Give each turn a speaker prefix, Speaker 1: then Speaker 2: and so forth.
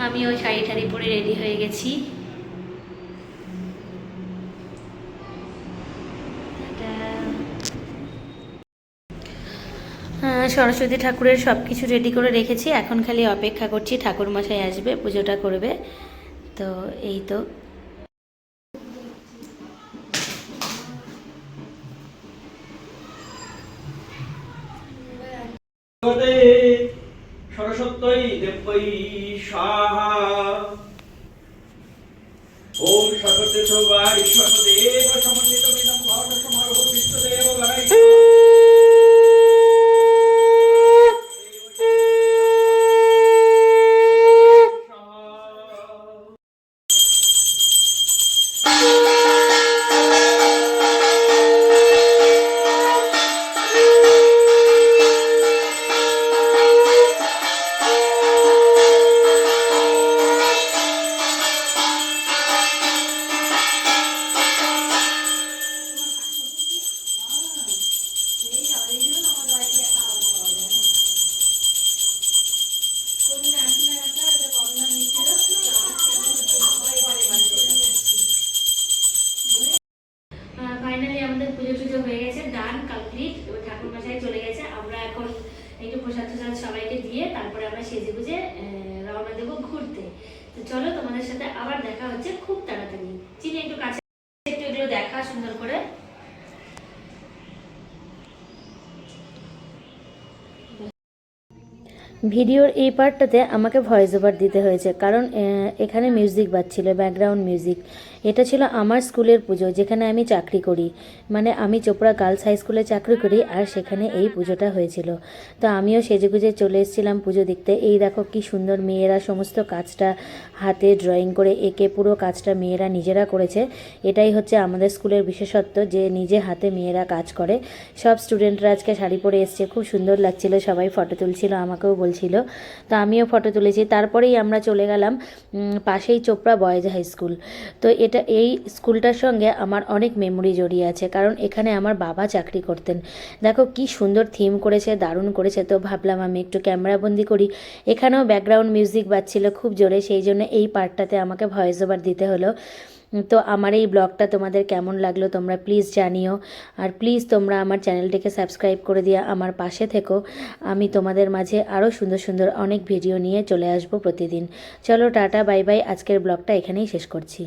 Speaker 1: আমি ওই শাড়ি ঠাড়ি পরে রেডি হয়ে গেছি। সরস্বতী ঠাকুরের সব কিছু রেডি করে রেখেছি, এখন খালি অপেক্ষা করছি ঠাকুরমশাই আসবে, পুজোটা করবে। তো এই তো
Speaker 2: সরস্বত্যই দেব্যৈ স্বাহা। ওম সরস্বতী সর্বাই সর্বদেব সমন্বিত বিদম ভাব সমারোহ বিশ্বদেব গায়। ফাইনালি আমাদের পুজো টুজো হয়ে গেছে, ডান কমপ্লিট। এবার ঠাকুর মশাই চলে গেছে, আমরা এখন একটু প্রসাদ টসাদ সবাইকে দিয়ে তারপরে আমরা সেজে গুজে রওনা দেবো ঘুরতে। তো চলো, তোমাদের সাথে আবার দেখা হচ্ছে খুব তাড়াতাড়ি। চিনি একটু কাছে একটু এগুলো দেখা সুন্দর করে। ভিডিওর এই পার্টটাতে আমাকে ভয়েস ওভার দিতে হয়েছে, কারণ এখানে মিউজিক বাজছিল, ব্যাকগ্রাউন্ড মিউজিক। এটা ছিল আমার স্কুলের পুজো, যেখানে আমি চাকরি করি, মানে আমি চোপড়া গার্লস হাই স্কুলে চাকরি করি, আর সেখানে এই পুজোটা হয়েছিল। তো আমিও সেজেগুজে চলে এসেছিলাম পুজো দেখতে। এই দেখো কি সুন্দর, মেয়েরা সমস্ত কাজটা হাতে ড্রয়িং করে এঁকে পুরো কাজটা মেয়েরা নিজেরা করেছে। এটাই হচ্ছে আমাদের স্কুলের বিশেষত্ব, যে নিজে হাতে মেয়েরা কাজ করে। সব স্টুডেন্টরা আজকে শাড়ি পরে এসছে, খুব সুন্দর লাগছিল, সবাই ফটো তুলছিল, আমাকেও বলছিল। তো আমিও ফটো তুলেছি। তারপরেই আমরা চলে গেলাম পাশেই চোপড়া বয়েজ হাই স্কুল। তো এই স্কুলটার সঙ্গে আমার অনেক মেমোরি জড়িয়ে আছে, কারণ এখানে আমার বাবা চাকরি করতেন। দেখো কি সুন্দর থিম করেছে, দারুণ করেছে। তো ভাবলাম আমি একটু ক্যামেরাবন্দি করি। এখানেও ব্যাকগ্রাউন্ড মিউজিক বাজছিল খুব জোরে, সেই জন্য এই পার্টটাতে আমাকে ভয়েস ওভার দিতে হলো। তো আমার এই ব্লগটা তোমাদের কেমন লাগলো তোমরা প্লিজ জানিও। আর প্লিজ তোমরা আমার চ্যানেলটিকে সাবস্ক্রাইব করে দিয়ে আমার পাশে থেকো। আমি তোমাদের মাঝে আরও সুন্দর সুন্দর অনেক ভিডিও নিয়ে চলে আসবো প্রতিদিন। চলো টাটা বাই বাই, আজকের ব্লগটা এখানেই শেষ করছি।